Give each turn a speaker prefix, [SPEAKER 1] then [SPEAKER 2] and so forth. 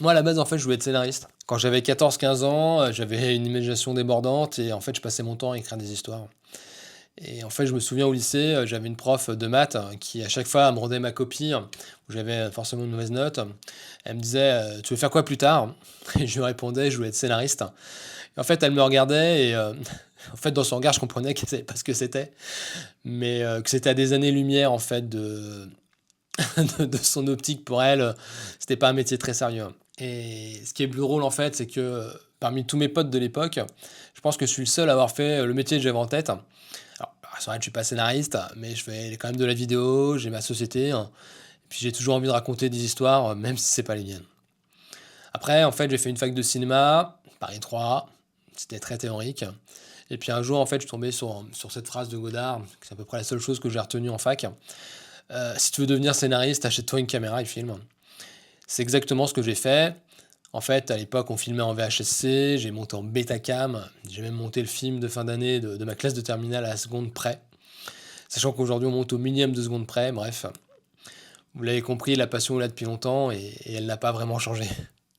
[SPEAKER 1] Moi, à la base, en fait, je voulais être scénariste. Quand j'avais 14-15 ans, j'avais une imagination débordante et en fait, je passais mon temps à écrire des histoires. Et en fait, je me souviens au lycée, j'avais une prof de maths qui, à chaque fois, me rendait ma copie, où j'avais forcément une mauvaise note. Elle me disait: «Tu veux faire quoi plus tard?» Et je lui répondais: «Je voulais être scénariste». Et en fait, elle me regardait et en fait, dans son regard, je comprenais qu'elle savait pas ce que c'était, mais que c'était à des années-lumière, en fait, de de son optique. Pour elle, c'était pas un métier très sérieux. Et ce qui est le plus drôle, en fait, c'est que, parmi tous mes potes de l'époque, je pense que je suis le seul à avoir fait, le métier que j'avais en tête. Alors, c'est vrai que je suis pas scénariste, mais je fais quand même de la vidéo, j'ai ma société, et puis j'ai toujours envie de raconter des histoires, même si c'est pas les miennes. Après, en fait, j'ai fait une fac de cinéma, Paris 3, c'était très théorique. Et puis un jour, en fait, je suis tombé sur cette phrase de Godard, c'est à peu près la seule chose que j'ai retenue en fac. Si tu veux devenir scénariste, achète-toi une caméra et filme. C'est exactement ce que j'ai fait. En fait, à l'époque, on filmait en VHSC, j'ai monté en Betacam, j'ai même monté le film de fin d'année de ma classe de terminale à la seconde près. Sachant qu'aujourd'hui, on monte au millième de seconde près, bref. Vous l'avez compris, la passion est là depuis longtemps et elle n'a pas vraiment changé.